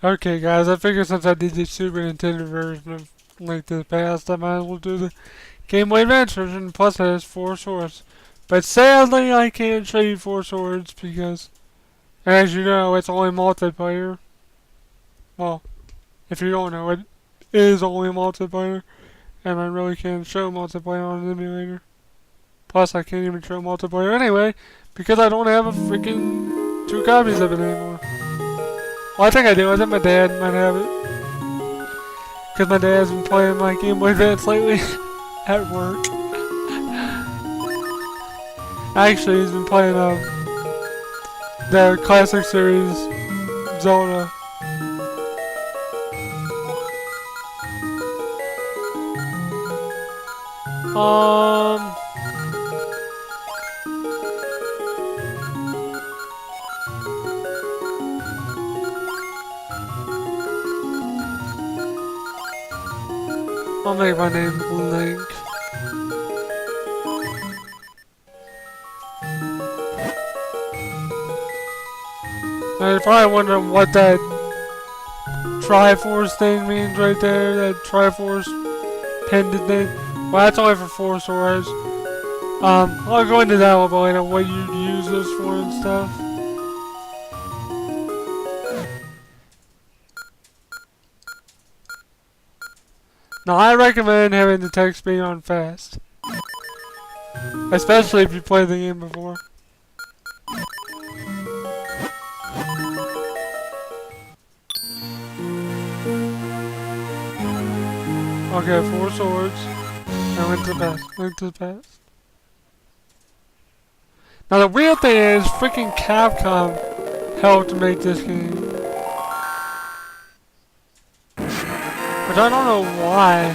Okay, guys, I figured since I did the Super Nintendo version of Link to the Past, I might as well do the Game Boy Advance version. Plus, it has 4 swords. But sadly, I can't show you 4 swords because, as you know, it's only multiplayer. Well, if you don't know, it is only multiplayer, and I really can't show multiplayer on an emulator. Plus, I can't even show multiplayer anyway because I don't have a freaking 2 copies of it anymore. Well, I think I do. I think my dad might have it. Because my dad's been playing my Game Boy Advance lately at work. Actually, he's been playing the classic series Zelda. I'll make my name Link. Now you're probably wondering what that Triforce thing means right there, that Triforce pendant thing. Well, that's only for 4 swords. I'll go into that a little bit later, what you use this for and stuff. Now, I recommend having the text speed on fast. Especially if you played the game before. Okay, 4 swords. I went to the past. Went to the past. Now the weird thing is, freaking Capcom helped make this game. Which I don't know why.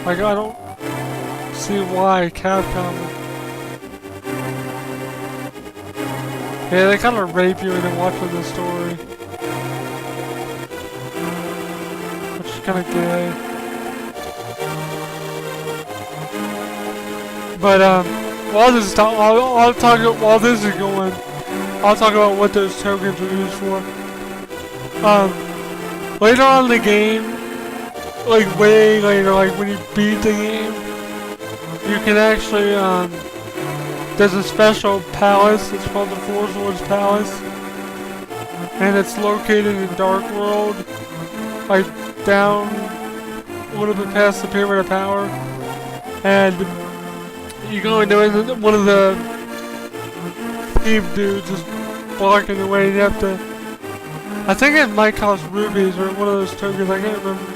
Like, I don't see why Capcom would. Yeah, they kind of rape you into watching the story. Which is kind of gay. But, while this is while this is going, I'll talk about what those tokens are used for. Later on in the game, like way later, like when you beat the game, you can actually, there's a special palace, it's called the Four Swords Palace, and it's located in Dark World, like down a little bit past the Pyramid of Power, and you go into it, one of the thief dudes is blocking the way, and you have to, I think it might cost rubies or one of those tokens, I can't remember.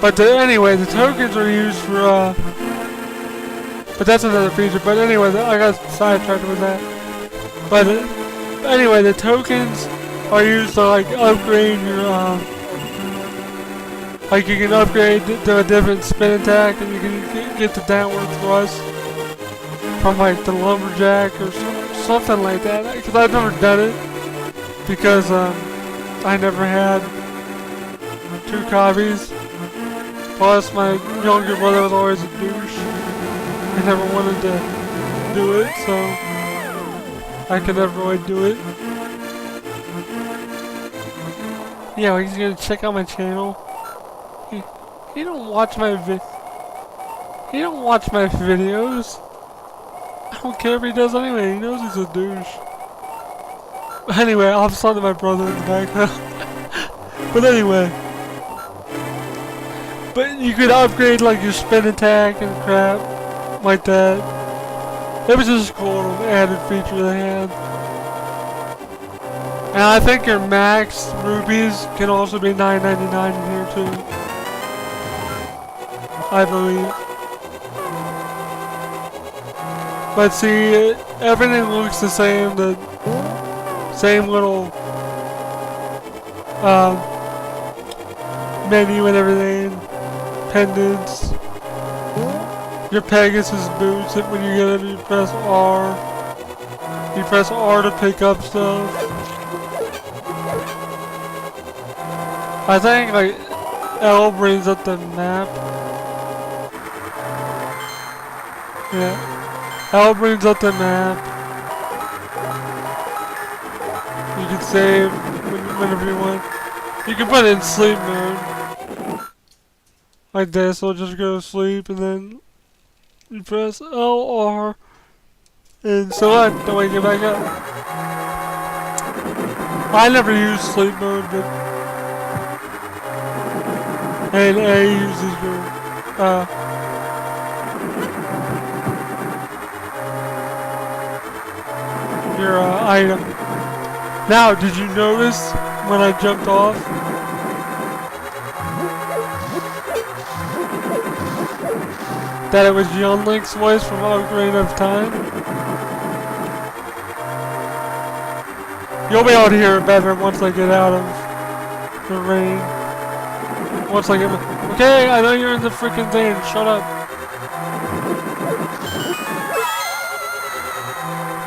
But anyway, the tokens are used for, but that's another feature. But anyway, I got sidetracked with that. But anyway, the tokens are used to like upgrade your, like you can upgrade to a different spin attack, and you can get the downward thrust from like the lumberjack or something like that. Because I've never done it because I never had 2 copies. Plus, my younger brother was always a douche. I never wanted to do it, so I could never really do it. Yeah, he's gonna check out my channel. He don't watch my he don't watch my videos. I don't care if he does anyway. He knows he's a douche. Anyway, I'll have to my brother in the background. But anyway. But you could upgrade like your spin attack and crap like that. It was just a cool added feature they had. And I think your max rubies can also be $9.99 in here too. I believe. But see, everything looks the same. The same little menu and everything. Pendants. Your Pegasus boots. When you get them, you press R. You press R to pick up stuff. I think like L brings up the map. Yeah. L brings up the map. save whenever you want. You can put it in sleep mode. Like this, so just go to sleep and then you press LR and select the way you get back up. I never use sleep mode, but and A uses your item. Now, did you notice when I jumped off? That it was Young Link's voice from Ocarina of Time? You'll be able to hear it better once I get out of the rain. Once I get... Okay, I know you're in the freaking thing. Shut up.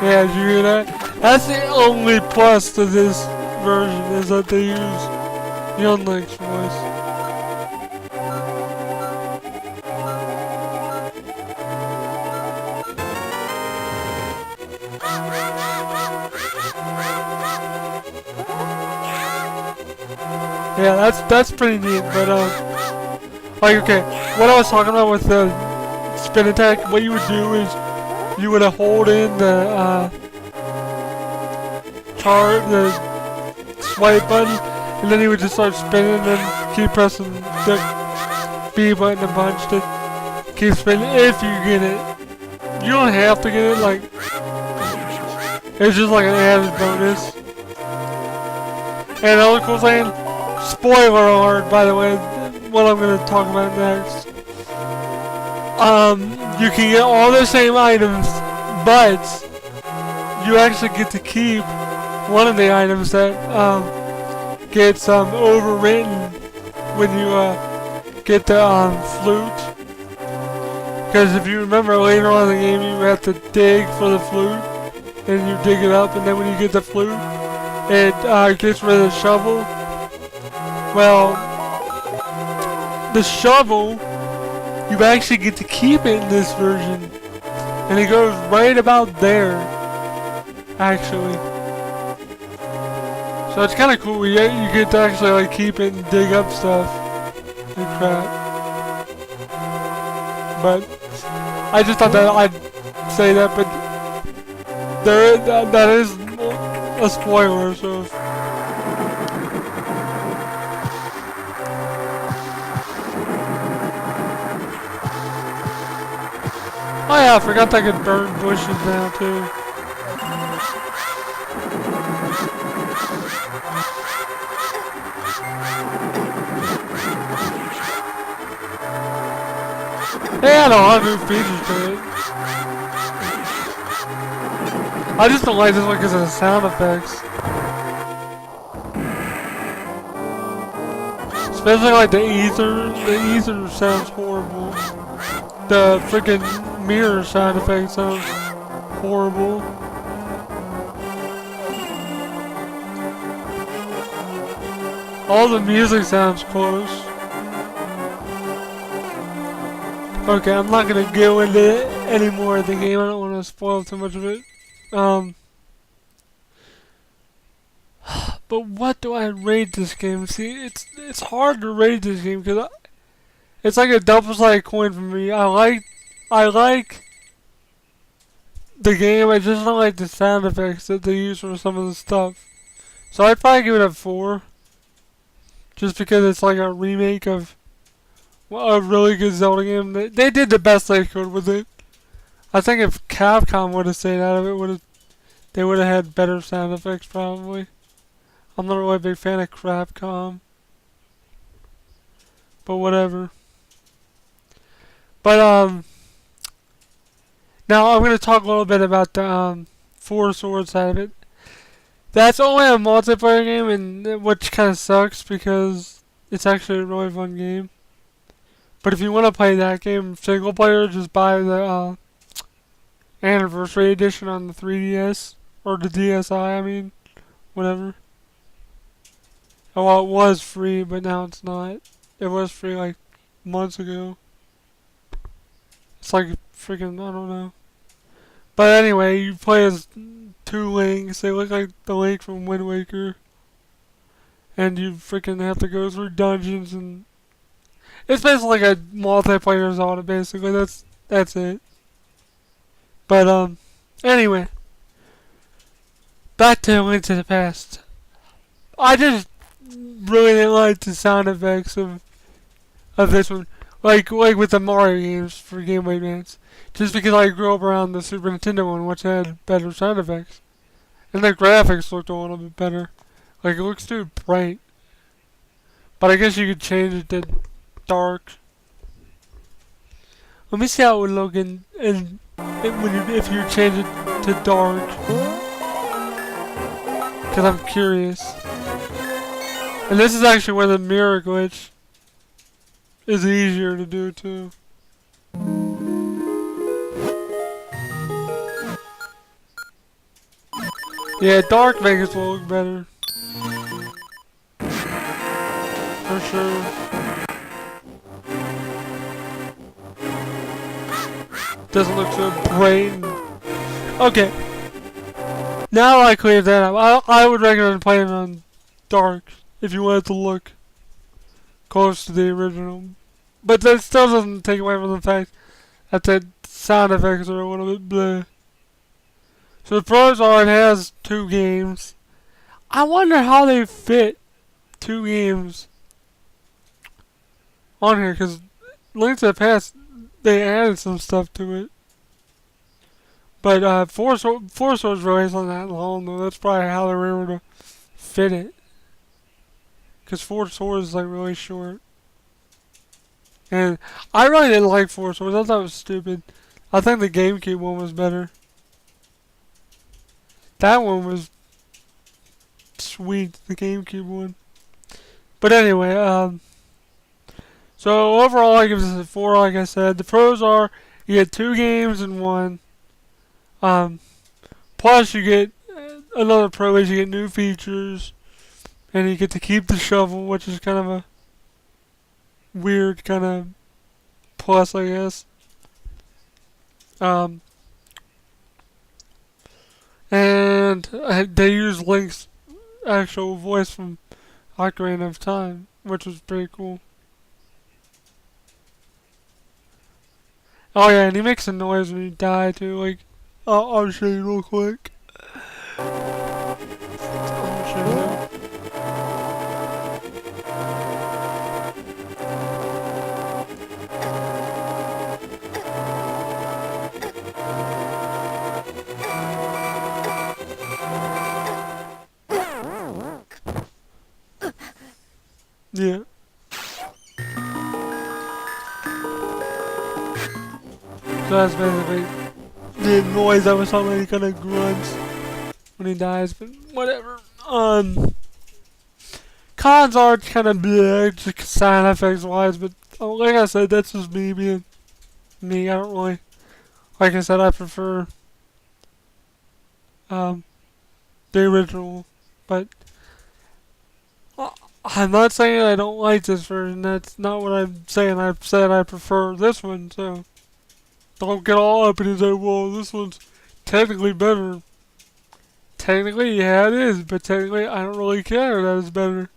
Yeah, did you hear that? That's the only plus to this version, is that they use Young Link's voice. Yeah, that's pretty neat, but like, okay, what I was talking about with the spin attack, what you would do is you would hold in the the swipe button, and then you would just start spinning and keep pressing the B button a bunch to keep spinning if you get it. You don't have to get it, like, it's just like an added bonus. And another cool thing, spoiler alert, by the way, what I'm going to talk about next. You can get all the same items, but you actually get to keep one of the items that gets overwritten when you get the flute. Because if you remember later on in the game, you have to dig for the flute, and you dig it up, and then when you get the flute, it gets rid of the shovel. Well, the shovel, you actually get to keep it in this version, and it goes right about there, actually. So it's kind of cool. You get to actually like keep it and dig up stuff and crap. But I just thought that I'd say that, but that is a spoiler, so. Oh yeah, I forgot I could burn bushes now too. They had a lot of new features to it. I just don't like this one because of the sound effects. Especially like the ether. The ether sounds horrible. The freaking mirror sound effect sounds horrible. All the music sounds close. Okay, I'm not gonna go into any more of the game. I don't want to spoil too much of it. But what do I rate this game? See, it's hard to rate this game because it's like a double-sided coin for me. I like the game. I just don't like the sound effects that they use for some of the stuff. So I'd probably give it a 4, just because it's like a remake of a really good Zelda game. They did the best they could with it. I think if Capcom would have stayed out of it, they would have had better sound effects probably. I'm not really a big fan of Capcom, but whatever. But now I'm gonna talk a little bit about the Four Swords side of it. That's only a multiplayer game, and which kind of sucks because it's actually a really fun game. But if you want to play that game single player, just buy the Anniversary Edition on the 3DS or the DSi. I mean, whatever. Oh, well, it was free, but now it's not. It was free like months ago. It's like freaking, I don't know. But anyway, you play as two Links. They look like the Link from Wind Waker. And you freaking have to go through dungeons, and it's basically like a multiplayer Zelda, basically. That's it. But, anyway. Back to Link to the Past. I just really didn't like the sound effects of this one. Like with the Mario games for Game Boy Advance. Just because I grew up around the Super Nintendo one, which had better sound effects. And the graphics looked a little bit better. Like, it looks too bright. But I guess you could change it to dark. Let me see how it would look if you change it to dark. Because I'm curious. And this is actually where the mirror glitch is easier to do too. Yeah, dark makes it look better. For sure. Doesn't look so bright. Okay. Now I cleared that up. I would recommend playing on dark if you want it to look close to the original. But that still doesn't take away from the fact that the sound effects are a little bit bleh. So the pros are it has 2 games. I wonder how they fit 2 games on here, because Link to the Past, they added some stuff to it. But Four Swords really isn't that long, though. That's probably how they were able to fit it. Because Four Swords is like really short. And I really didn't like Four Swords. I thought it was stupid. I think the GameCube one was better. That one was sweet, the GameCube one. But anyway, so overall I give this a 4, like I said. The pros are you get 2 games in one. Plus you get another pro is you get new features, and you get to keep the shovel, which is kind of a weird kind of plus, I guess. And they use Link's actual voice from Ocarina of Time, which was pretty cool. Oh yeah, and he makes a noise when you die too. Like, I'll show you real quick. I'll show you. Yeah. So that's basically the noise that was something he kind of grunts when he dies, but whatever. Cons are kind of bleh, just sound effects wise, but like I said, that's just me being me. I don't really, like I said, I prefer the original, but I'm not saying I don't like this version. That's not what I'm saying. I've said I prefer this one, so don't get all up and say, well, this one's technically better. Technically, yeah, it is, but technically, I don't really care that it's better.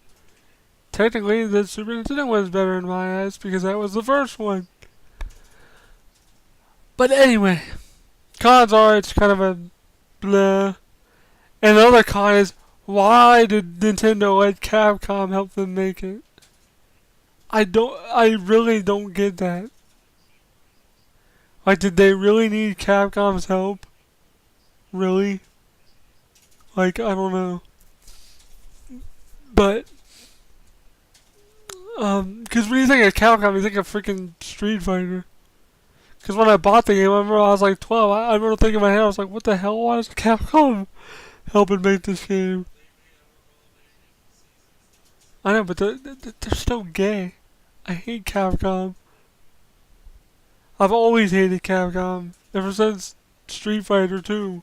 Technically, the Super Nintendo one is better in my eyes, because that was the first one. But anyway, cons are, it's kind of a blah. And the other con is, why did Nintendo let Capcom help them make it? I really don't get that. Like, did they really need Capcom's help? Really? Like, I don't know. But, because when you think of Capcom, you think of freaking Street Fighter. Because when I bought the game, I remember I was like 12. I remember thinking in my head, I was like, what the hell? Why is Capcom helping make this game? I know, but they're still gay. I hate Capcom. I've always hated Capcom, ever since Street Fighter 2.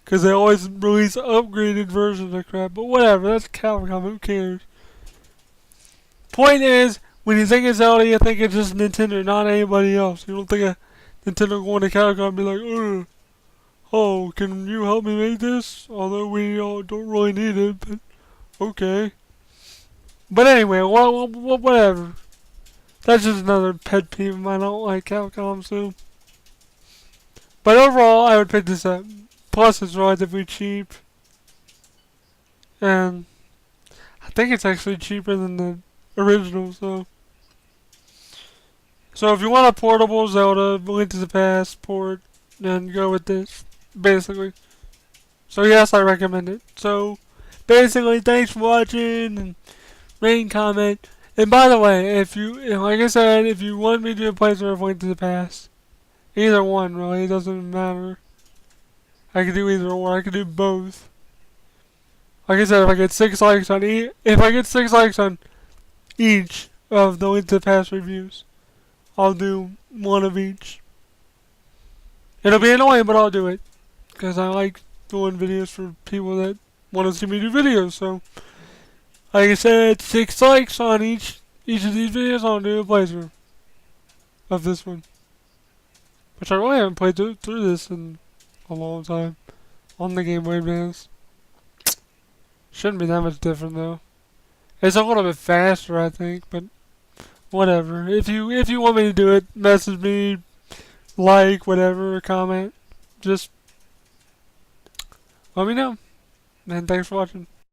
Because they always release upgraded versions of crap. But whatever, that's Capcom, who cares? Point is, when you think of Zelda, you think it's just Nintendo, not anybody else. You don't think of Nintendo going to Capcom and be like, oh, can you help me make this? Although we don't really need it, but okay. But anyway, whatever. That's just another pet peeve of mine. I don't like Capcom, so. But overall, I would pick this up. Plus, it's relatively cheap. And I think it's actually cheaper than the original, so. So if you want a portable Zelda, Link to the Past port, then go with this, basically. So yes, I recommend it. So, basically, thanks for watching, and rate and comment. And by the way, if you, like I said, if you want me to do a playthrough of Link to the Past, either one really, it doesn't matter. I can do either or, I can do both. Like I said, if I get 6 likes on each of the Link to the Past reviews, I'll do one of each. It'll be annoying, but I'll do it. Because I like doing videos for people that want to see me do videos, so. Like I said, 6 likes on each of these videos, I'll do a playthrough of this one. Which I really haven't played through this in a long time. On the Game Boy Advance. Shouldn't be that much different though. It's a little bit faster, I think, but whatever. If you want me to do it, message me, like, whatever, comment. Just let me know. And thanks for watching.